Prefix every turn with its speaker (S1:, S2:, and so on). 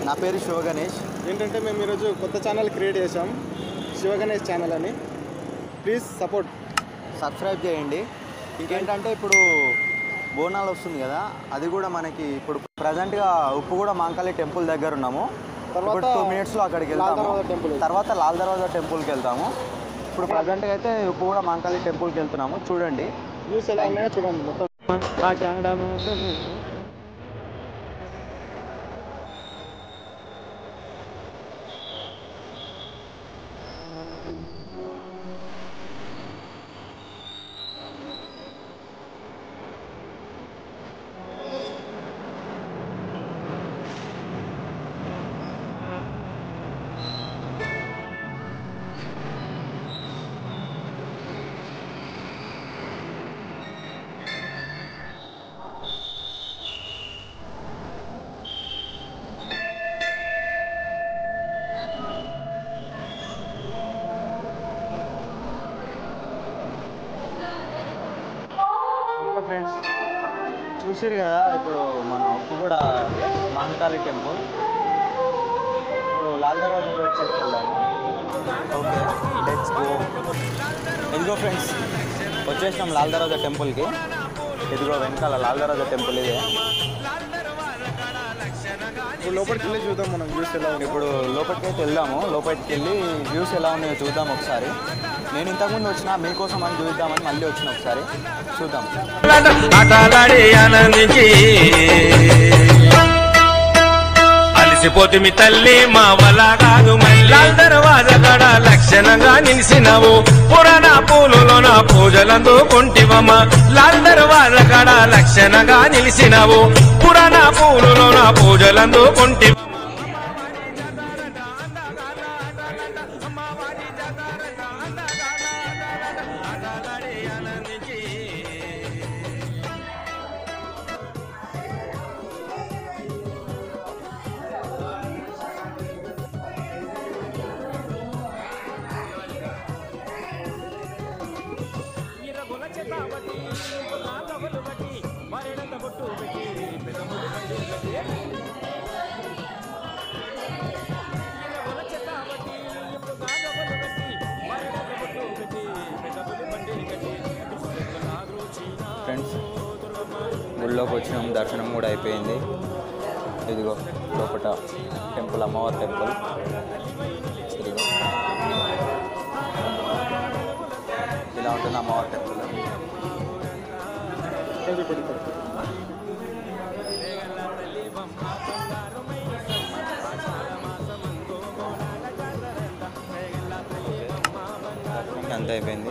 S1: నా పేరు శివ గణేష్.
S2: ఏంటంటే మేము ఈరోజు కొత్త ఛానల్ క్రియేట్ చేసాం, శివ గణేష్ ఛానల్ అని. ప్లీజ్
S1: సబ్స్క్రైబ్ చేయండి. ఇంకేంటంటే ఇప్పుడు బోనాలు వస్తుంది కదా, అది కూడా మనకి ఇప్పుడు ప్రజెంట్గా ఉప్పుగూడ మాంకాళి టెంపుల్ దగ్గర ఉన్నాము.
S2: తర్వాత
S1: 2 మినిట్స్లో అక్కడికి వెళ్తాము. తర్వాత లాల్ దర్వాజా టెంపుల్కి వెళ్తాము. ఇప్పుడు ప్రజెంట్గా అయితే ఉప్పుగూడ మాంకాళి టెంపుల్కి వెళ్తున్నాము. చూడండి
S2: వ్యూస్ ఎలా ఉన్నాయో చూడండి మొత్తం.
S1: ఫ్రెండ్స్ చూసారు కదా, ఇప్పుడు మన ఉప్పుగూడ మాంకాళి టెంపుల్. ఇప్పుడు లాల్ దర్వాజా వచ్చేసి వెళ్దాము. Okay, let's go. ఇదిగో ఫ్రెండ్స్, వచ్చేసినాం లాల్ దర్వాజా టెంపుల్కి. ఇదిగో వెనకాల లాల్ దర్వాజా టెంపుల్ ఇదే.
S2: ఇప్పుడు లోపలికి వెళ్ళి చూద్దాం మనం వ్యూస్ ఎలా ఉన్నాయి.
S1: ఇప్పుడు లోపలికి అయితే వెళ్దాము. లోపలికి వెళ్ళి వ్యూస్ ఎలా ఉన్నాయో చూద్దాం ఒకసారి. నేను ఇంతకుముందు వచ్చిన మీకోసం అని చూద్దామని మళ్ళీ వచ్చిన, ఒకసారి చూద్దాం.
S3: అలిసిపోతుమి తల్లి మా వల్ల కాదు, లాల్ దర్వాజా కాడ లక్షణంగా నిలిసినవు. పురాణ పూలులోన పూజలందుకుంటివమ్మ, లాల్ దర్వాజా కాడ లక్షణంగా నిలిసినవు. పురాణ పూలులోన పూజలందుకుంటి.
S1: ఫ్రెండ్స్, గుళ్ళోకి వచ్చినాం, దర్శనం కూడా అయిపోయింది. ఇదిగో లోపల టెంపుల్, అమ్మవారి టెంపుల్. ఇదిగో ఇలా ఉంటుంది అమ్మవారి టెంపుల్. అంతా అయిపోయింది.